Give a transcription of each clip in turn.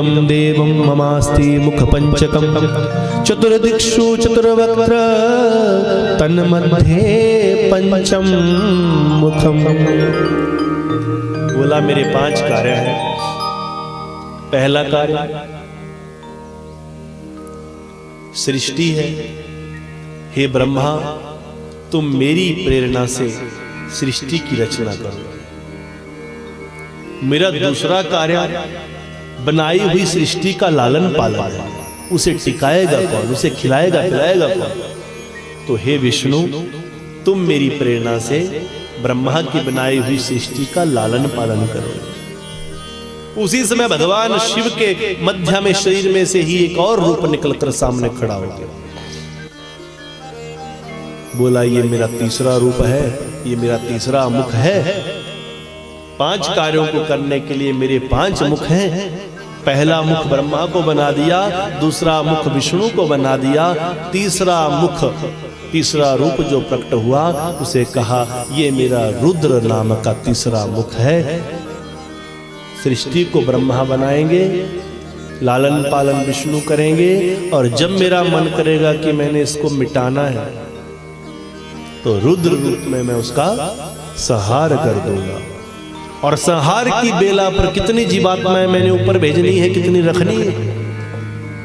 देवं ममास्ति मुखपंचकं चतुर्दिक्षु चतुर्वक्त्र तन्मध्ये पंचम मुखम। बोला मेरे 5 कार्य हैं। पहला कार्य सृष्टि है। हे ब्रह्मा, तुम मेरी प्रेरणा से सृष्टि की रचना करो। मेरा दूसरा कार्य बनाई हुई सृष्टि का लालन पालन है। उसे टिकाएगा कौन, उसे खिलाएगा पिलाएगा कौन? तो हे विष्णु, तुम मेरी प्रेरणा से ब्रह्मा की बनाई हुई सृष्टि का लालन पालन करो। उसी समय भगवान शिव के मध्य में शरीर में से ही एक और रूप निकलकर सामने खड़ा हो गया। बोला ये मेरा तीसरा रूप है, ये मेरा तीसरा मुख है। 5 कार्यों को करने के लिए मेरे 5 मुख हैं। पहला मुख ब्रह्मा को बना दिया, दूसरा मुख विष्णु को बना दिया, तीसरा रूप जो प्रकट हुआ उसे कहा ये मेरा रुद्र नाम का तीसरा मुख है। सृष्टि को ब्रह्मा बनाएंगे, लालन पालन विष्णु करेंगे, और जब मेरा मन करेगा कि मैंने इसको मिटाना है तो रुद्र रूप में मैं उसका संहार कर दूंगा। और संहार की बेला पर कितनी जीवात्माएं मैंने ऊपर भेजनी है, कितनी रखनी है।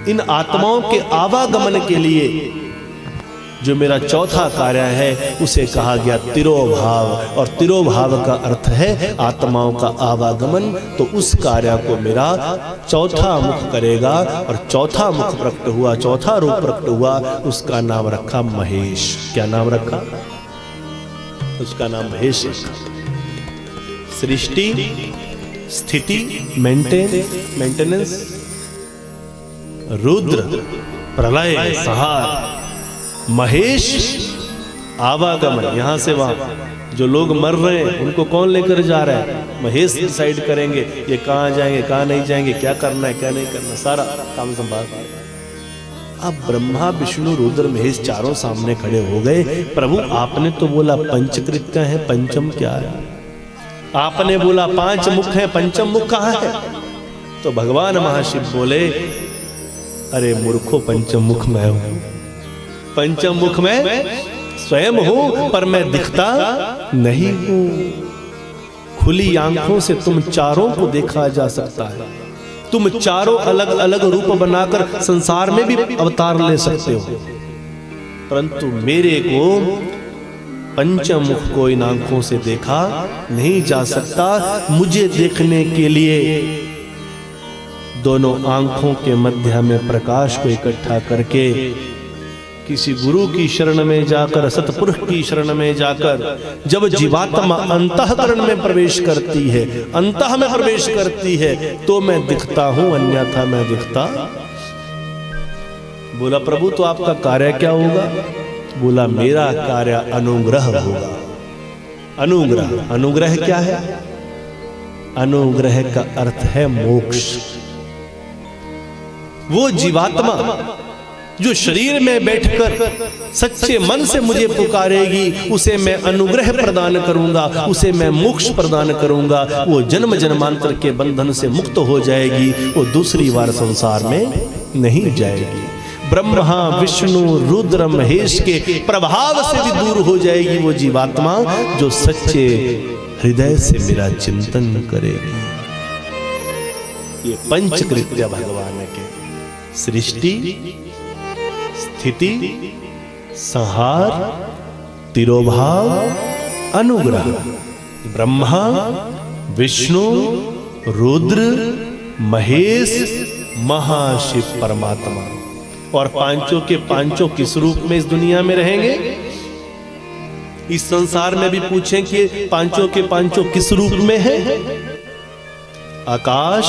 इन आत्माओं के आवागमन के लिए जो मेरा चौथा कार्य है उसे कहा गया तिरोभाव। और तिरोभाव का अर्थ है आत्माओं का आवागमन। तो उस कार्य को मेरा चौथा मुख करेगा। और चौथा मुख प्रकट हुआ, चौथा रूप प्रकट हुआ, उसका नाम रखा महेश। क्या नाम रखा? उसका नाम महेश रखा। सृष्टि, स्थिति, मेंटेनेंस, रुद्र, प्रलय, संहार, महेश, आवागमन। यहां से वहां जो लोग मर रहे हैं उनको कौन लेकर जा रहा है? महेश डिसाइड करेंगे ये कहां जाएंगे, कहां नहीं जाएंगे, क्या करना है, क्या नहीं करना, सारा काम संभाल। अब ब्रह्मा विष्णु रुद्र महेश चारों सामने खड़े हो गए। प्रभु आपने तो बोला पंचकृत्य है, पंचम क्या है? आपने बोला 5 मुख हैं, पंचम मुख कहां है? तो भगवान महाशिव बोले अरे मूर्खो, पंचम मुख मैं हूं। पंचम मुख मैं स्वयं हूं, पर मैं दिखता नहीं हूं। खुली आंखों से तुम चारों को देखा जा सकता है। तुम चारों अलग अलग रूप बनाकर संसार में भी अवतार ले सकते हो, परंतु मेरे को पंचमुख को इन आंखों से देखा नहीं जा सकता। मुझे देखने के लिए दोनों आंखों के मध्य में प्रकाश को इकट्ठा करके किसी गुरु की शरण में जाकर, सतपुरुष की शरण में जाकर जब जीवात्मा अंतःकरण में प्रवेश करती है, अंतः में प्रवेश करती है, तो मैं दिखता हूं, अन्यथा मैं दिखता। बोला प्रभु तो आपका कार्य क्या होगा? बोला मेरा कार्य अनुग्रह होगा। अनुग्रह, अनुग्रह क्या है? अनुग्रह का अर्थ है मोक्ष। वो जीवात्मा जो शरीर में बैठकर सच्चे मन से मुझे पुकारेगी, उसे मैं अनुग्रह प्रदान करूंगा, उसे मैं मोक्ष प्रदान करूंगा। वो जन्म जन्मांतर के बंधन से मुक्त हो जाएगी, वो दूसरी बार संसार में नहीं जाएगी। ब्रह्मा विष्णु रुद्र महेश के प्रभाव से भी दूर हो जाएगी वो जीवात्मा जो सच्चे हृदय से मेरा चिंतन करेगी। ये पंचकृत्य भगवान के सृष्टि, स्थिति, संहार, तिरोभाव, अनुग्रह। ब्रह्मा विष्णु रुद्र महेश महाशिव परमात्मा। और पांचों के पांचों किस रूप में इस दुनिया में रहेंगे? इस संसार में भी पूछें कि पांचों के पांचों किस रूप में हैं? आकाश,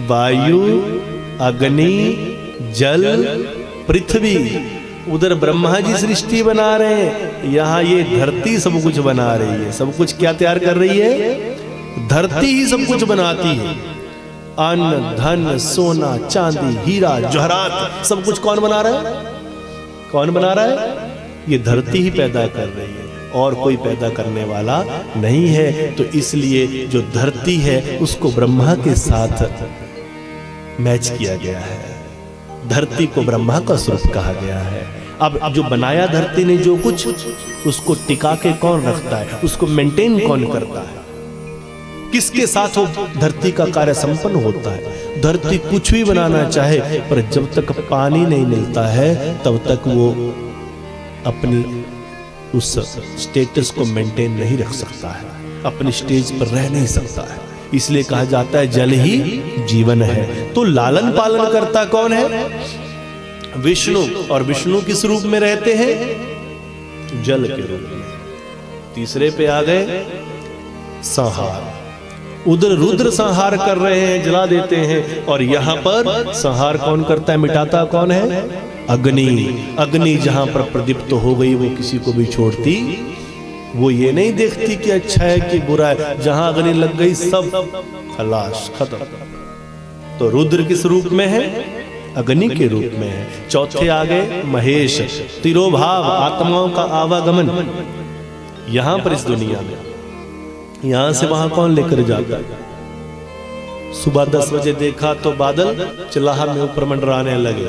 वायु, अग्नि, जल, पृथ्वी। उधर ब्रह्मा जी सृष्टि बना रहे हैं, यहां ये धरती सब कुछ बना रही है। सब कुछ क्या तैयार कर रही है? धरती ही सब कुछ बनाती है। अन्न धन सोना चांदी हीरा जवाहरात सब कुछ कौन बना रहा है? कौन बना रहा है? ये धरती ही पैदा कर रही है, और कोई पैदा करने वाला नहीं है। तो इसलिए जो धरती है उसको ब्रह्मा के साथ मैच किया गया है। धरती को ब्रह्मा का स्वरूप कहा गया है। अब जो बनाया धरती ने जो कुछ, उसको टिका के कौन रखता है, उसको मेंटेन कौन करता है, किसके साथ वो धरती का कार्य संपन्न होता है। धरती कुछ भी बनाना चाहे, पर जब तक पानी नहीं मिलता है तब तक वो अपनी उस स्टेटस को मेंटेन नहीं रख सकता है, अपनी स्टेज पर रह नहीं सकता है। इसलिए कहा जाता है जल ही जीवन है। तो लालन पालन करता कौन है? विष्णु। और विष्णु किस रूप में रहते हैं? जल के रूप में। तीसरे पे आ गए संहार। उधर रुद्र संहार कर रहे हैं, जला देते हैं, और यहां पर संहार कौन करता है, मिटाता कौन है? अग्नि। अग्नि जहां पर प्रदीप्त हो गई वो किसी को भी छोड़ती, वो ये नहीं देखती कि अच्छा है कि बुरा है। जहां अग्नि लग गई सब खलास, खत्म। तो रुद्र किस रूप में है? अग्नि के रूप में है। चौथे आ गए महेश। तिरोभाव, आत्माओं का आवागमन यहां पर इस दुनिया में, यहां से वहां कौन लेकर जाता है? सुबह 10 बजे देखा तो बादल चिल्लाहट में ऊपर मंडराने लगे।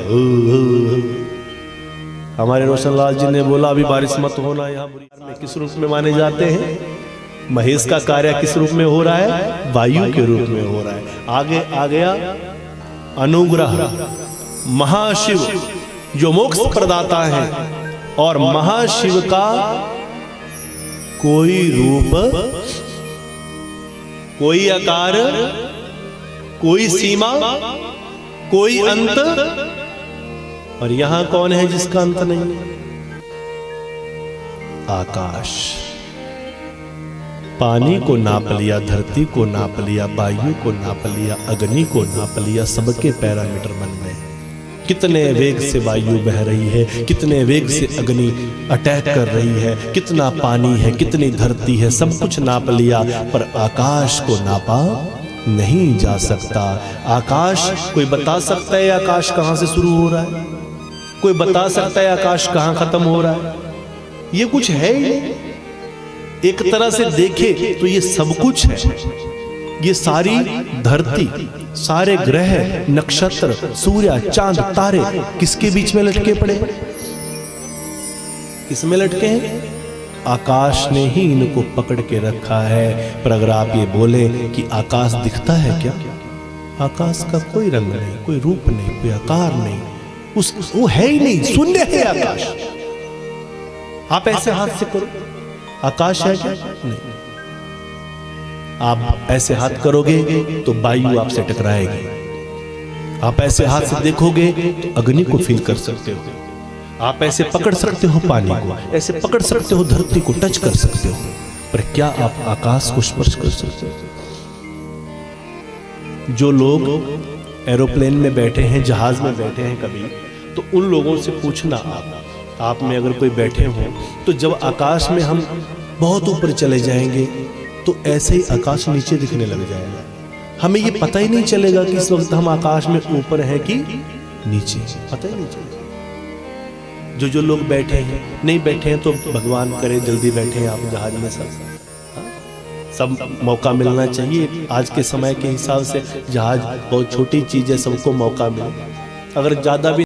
हमारे रोशनलाल जी ने बोला अभी बारिश मत होना। यहाँ में किस रूप में माने जाते हैं? महेश का कार्य किस रूप में हो रहा है? वायु के रूप में हो रहा है। आगे आ गया अनुग्रह। महाशिव जो मोक्ष प्रदाता है, और महाशिव का कोई रूप, कोई आकार, कोई सीमा, कोई अंत, और यहां कौन है जिसका अंत नहीं? आकाश। पानी को नाप लिया, धरती को नाप लिया, वायु को नाप लिया, अग्नि को नाप लिया, सबके पैरामीटर बन गए। कितने वेग से वायु बह रही है, कितने वेग से अग्नि अटैक कर रही है, कितना पानी है, कितनी धरती है, सब कुछ नाप लिया, पर आकाश को नापा नहीं जा सकता। आकाश कोई बता सकता है आकाश कहां से शुरू हो रहा है? कोई बता सकता है आकाश कहां खत्म हो रहा है? ये कुछ है ही नहीं। एक तरह से देखे तो ये सब कुछ है। ये सारी धरती, सारे ग्रह, नक्षत्र, सूर्य, चांद, तारे किसके बीच में लटके पड़े? किसमें लटके हैं? आकाश ने ही इनको पकड़ के रखा है। पर अगर आप ये बोले कि आकाश दिखता है क्या? आकाश का कोई रंग नहीं, कोई रूप नहीं, कोई आकार नहीं, वो है ही नहीं, शून्य है आकाश। आप ऐसे हाथ से करो, आकाश है क्या? नहीं। आप ऐसे हाथ करोगे तो वायु आपसे टकराएगी। आप ऐसे हाथ से देखोगे तो अग्नि को फील कर सकते हो। आप ऐसे पकड़ सकते हो पानी को, ऐसे पकड़ सकते हो धरती को, टच कर सकते हो, पर क्या आप आकाश को स्पर्श कर सकते हो? जो लोग एरोप्लेन में बैठे हैं, जहाज में बैठे हैं कभी, तो उन लोगों से पूछना, आप में अगर कोई बैठे हो, तो जब आकाश में हम बहुत ऊपर चले जाएंगे तो ऐसे ही आकाश नीचे दिखने लग जाएगा। हमें ये पता ही नहीं चलेगा कि इस वक्त हम आकाश में ऊपर हैं कि नीचे, पता ही नहीं चलेगा। जो लोग बैठे हैं, नहीं बैठे हैं तो भगवान करे जल्दी बैठे हैं आप जहाज में। सब मौका मिलना चाहिए। आज के समय के हिसाब से जहाज बहुत छोटी चीज है, सबको मौका मिले। अगर ज्यादा भी